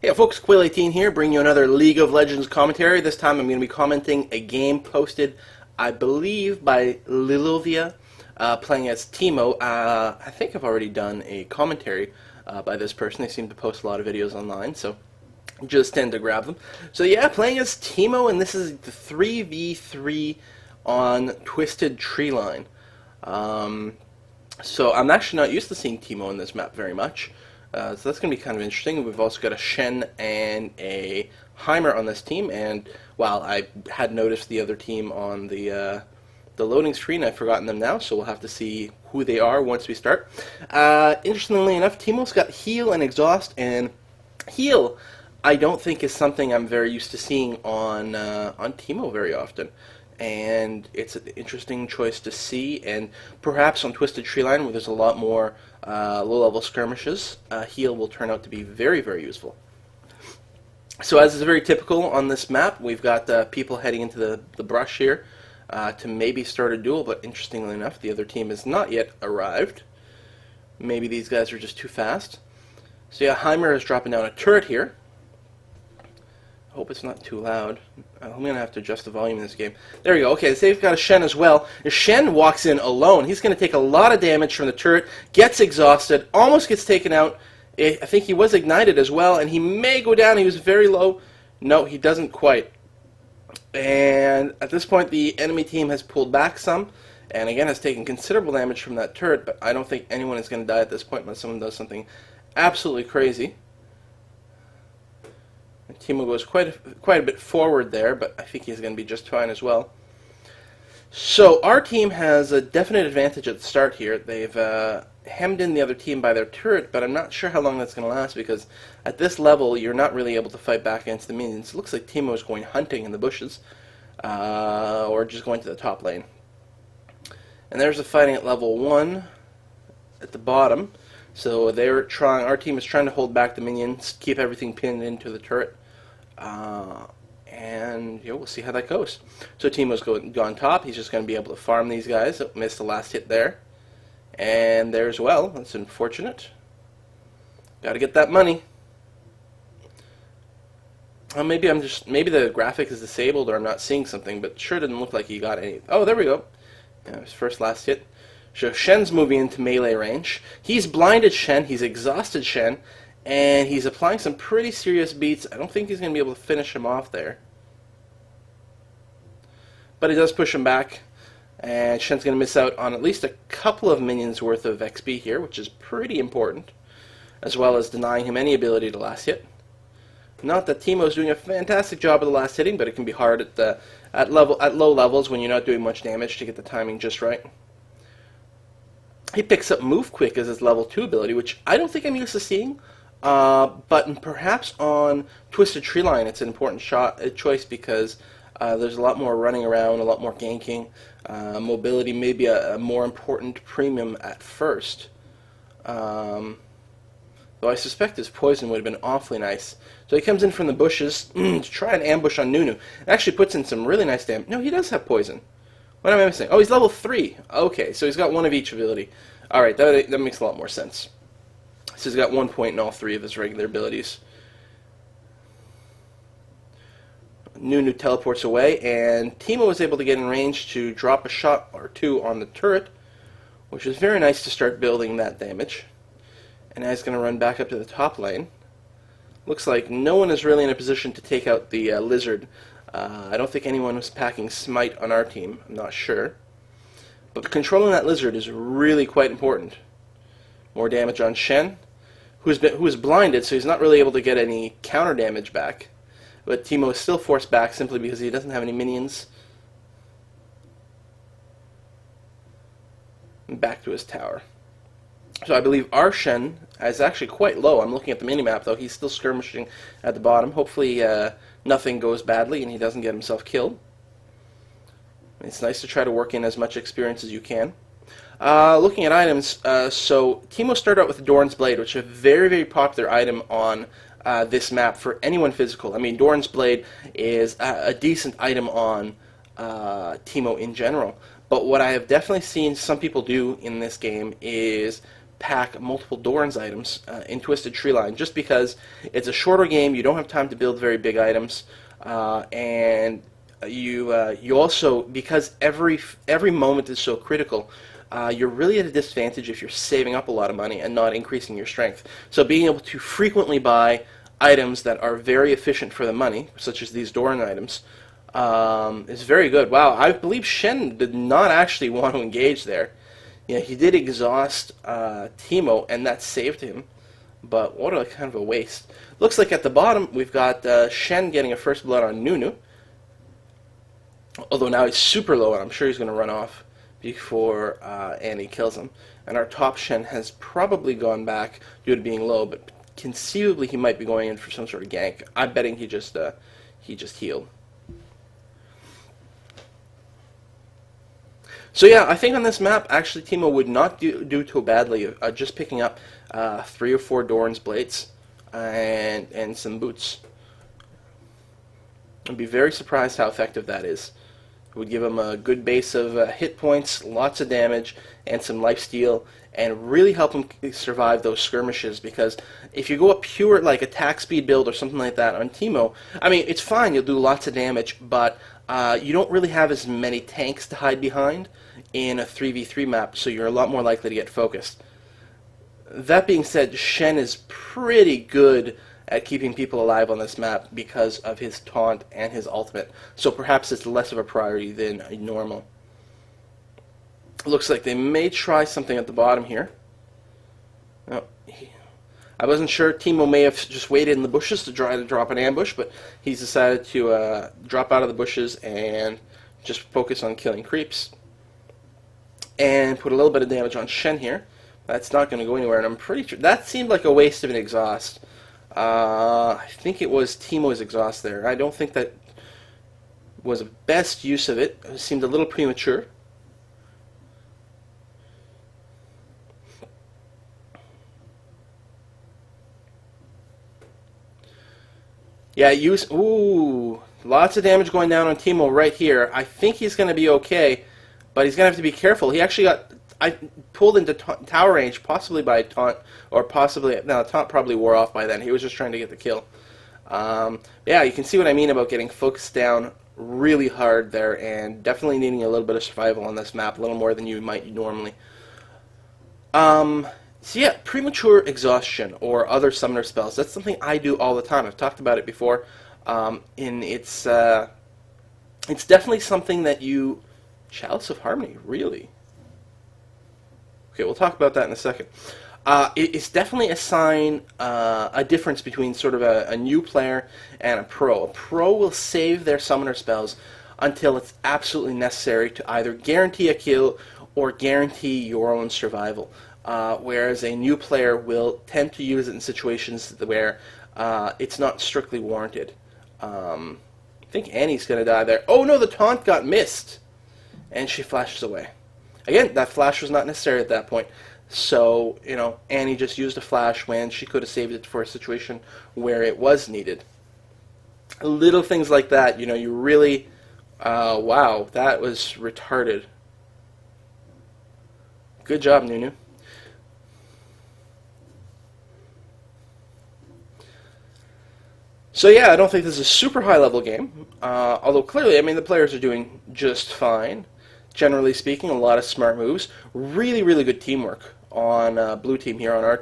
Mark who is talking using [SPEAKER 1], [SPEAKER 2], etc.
[SPEAKER 1] Hey folks, Quill18 here, bringing you another League of Legends commentary. This time I'm going to be commenting a game posted, I believe, by Lilovia, playing as Teemo. I think I've already done a commentary by this person. They seem to post a lot of videos online, so just tend to grab them. So yeah, playing as Teemo, and this is the 3v3 on Twisted Treeline. So I'm actually not used to seeing Teemo on this map very much. So that's going to be kind of interesting. We've also got a Shen and a Heimer on this team, and while I had noticed the other team on the loading screen, I've forgotten them now, so we'll have to see who they are once we start. Interestingly enough, Teemo's got heal and exhaust, and heal I don't think is something I'm very used to seeing on Teemo very often. And it's an interesting choice to see, and perhaps on Twisted Treeline, where there's a lot more low-level skirmishes, heal will turn out to be very, very useful. So as is very typical on this map, we've got people heading into the brush here to maybe start a duel, but interestingly enough, the other team has not yet arrived. Maybe these guys are just too fast. So yeah, Heimer is dropping down a turret here. I hope it's not too loud. I'm going to have to adjust the volume in this game. There we go. Okay, so they've got a Shen as well. If Shen walks in alone, he's going to take a lot of damage from the turret, gets exhausted, almost gets taken out. I think he was ignited as well, and he may go down. He was very low. No, he doesn't quite. And at this point, the enemy team has pulled back some, and again has taken considerable damage from that turret, but I don't think anyone is going to die at this point unless someone does something absolutely crazy. Teemo goes quite a bit forward there, but I think he's going to be just fine as well. So our team has a definite advantage at the start here. They've hemmed in the other team by their turret, but I'm not sure how long that's going to last, because at this level you're not really able to fight back against the minions. It looks like Teemo is going hunting in the bushes, or just going to the top lane. And there's the fighting at level 1 at the bottom. So our team is trying to hold back the minions, keep everything pinned into the turret, and we'll see how that goes. So Teemo's gone top. He's just going to be able to farm these guys. Missed the last hit there, and there as well. That's unfortunate. Got to get that money. Maybe the graphic is disabled, or I'm not seeing something, but sure didn't look like he got any. Oh, there we go. Yeah, his last hit. So Shen's moving into melee range. He's blinded Shen, he's exhausted Shen, and he's applying some pretty serious beats. I don't think he's going to be able to finish him off there. But he does push him back, and Shen's going to miss out on at least a couple of minions worth of XP here, which is pretty important, as well as denying him any ability to last hit. Not that Teemo's doing a fantastic job of the last hitting, but it can be hard at low levels when you're not doing much damage to get the timing just right. He picks up Move Quick as his level 2 ability, which I don't think I'm used to seeing, but perhaps on Twisted Treeline it's an important choice, because there's a lot more running around, a lot more ganking. Mobility may be a more important premium at first. Though I suspect his poison would have been awfully nice. So he comes in from the bushes to try and ambush on Nunu. It actually puts in some really nice damage. No, he does have poison. What am I missing? Oh, he's level 3. Okay, so he's got one of each ability. Alright, that makes a lot more sense. So he's got 1 point in all 3 of his regular abilities. Nunu teleports away, and Teemo was able to get in range to drop a shot or 2 on the turret, which is very nice to start building that damage. And now he's going to run back up to the top lane. Looks like no one is really in a position to take out the lizard. I don't think anyone was packing Smite on our team. I'm not sure. But controlling that lizard is really quite important. More damage on Shen, who is blinded, so he's not really able to get any counter damage back. But Teemo is still forced back simply because he doesn't have any minions. And back to his tower. So I believe our Shen is actually quite low. I'm looking at the minimap, though. He's still skirmishing at the bottom. Hopefully nothing goes badly and he doesn't get himself killed. It's nice to try to work in as much experience as you can. Looking at items, so Teemo started out with Doran's Blade, which is a very, very popular item on this map for anyone physical. I mean, Doran's Blade is a decent item on Teemo in general. But what I have definitely seen some people do in this game is pack multiple Doran's items in Twisted Tree Line, just because it's a shorter game. You don't have time to build very big items, and you also, because every moment is so critical, you're really at a disadvantage if you're saving up a lot of money and not increasing your strength. So being able to frequently buy items that are very efficient for the money, such as these Doran items, is very good. Wow, I believe Shen did not actually want to engage there. Yeah, he did exhaust Teemo, and that saved him. But what a kind of a waste. Looks like at the bottom we've got Shen getting a first blood on Nunu. Although now he's super low, and I'm sure he's going to run off before Annie kills him. And our top Shen has probably gone back due to being low, but conceivably he might be going in for some sort of gank. I'm betting he just healed. So yeah, I think on this map, actually Teemo would not do too badly, just picking up 3 or 4 Doran's Blades and some boots. I'd be very surprised how effective that is. It would give him a good base of hit points, lots of damage, and some lifesteal, and really help him survive those skirmishes, because if you go a pure like attack speed build or something like that on Teemo, I mean, it's fine, you'll do lots of damage, but you don't really have as many tanks to hide behind in a 3v3 map, so you're a lot more likely to get focused. That being said, Shen is pretty good at keeping people alive on this map because of his taunt and his ultimate, so perhaps it's less of a priority than normal. Looks like they may try something at the bottom here. Oh, I wasn't sure. Teemo may have just waited in the bushes to try to drop an ambush, but he's decided to drop out of the bushes and just focus on killing creeps. And put a little bit of damage on Shen here. That's not going to go anywhere, and I'm pretty sure that seemed like a waste of an exhaust. I think it was Teemo's exhaust there. I don't think that was the best use of it. It seemed a little premature. Yeah, ooh, lots of damage going down on Teemo right here. I think he's going to be okay, but he's going to have to be careful. He actually got pulled into tower range, possibly by a taunt, or possibly, no, the taunt probably wore off by then. He was just trying to get the kill. Yeah, you can see what I mean about getting focused down really hard there, and definitely needing a little bit of survival on this map, a little more than you might normally. So yeah, premature exhaustion or other summoner spells, that's something I do all the time. I've talked about it before, and it's definitely something that you... Chalice of Harmony, really? Okay, we'll talk about that in a second. It's definitely a sign, a difference between sort of a new player and a pro. A pro will save their summoner spells until it's absolutely necessary to either guarantee a kill or guarantee your own survival. Whereas a new player will tend to use it in situations where it's not strictly warranted. I think Annie's going to die there. Oh no, the taunt got missed! And she flashes away. Again, that flash was not necessary at that point. So, you know, Annie just used a flash when she could have saved it for a situation where it was needed. Little things like that, you know, you really... wow, that was retarded. Good job, Nunu. So yeah, I don't think this is a super high-level game, although clearly, I mean, the players are doing just fine. Generally speaking, a lot of smart moves. Really, really good teamwork on blue team here on our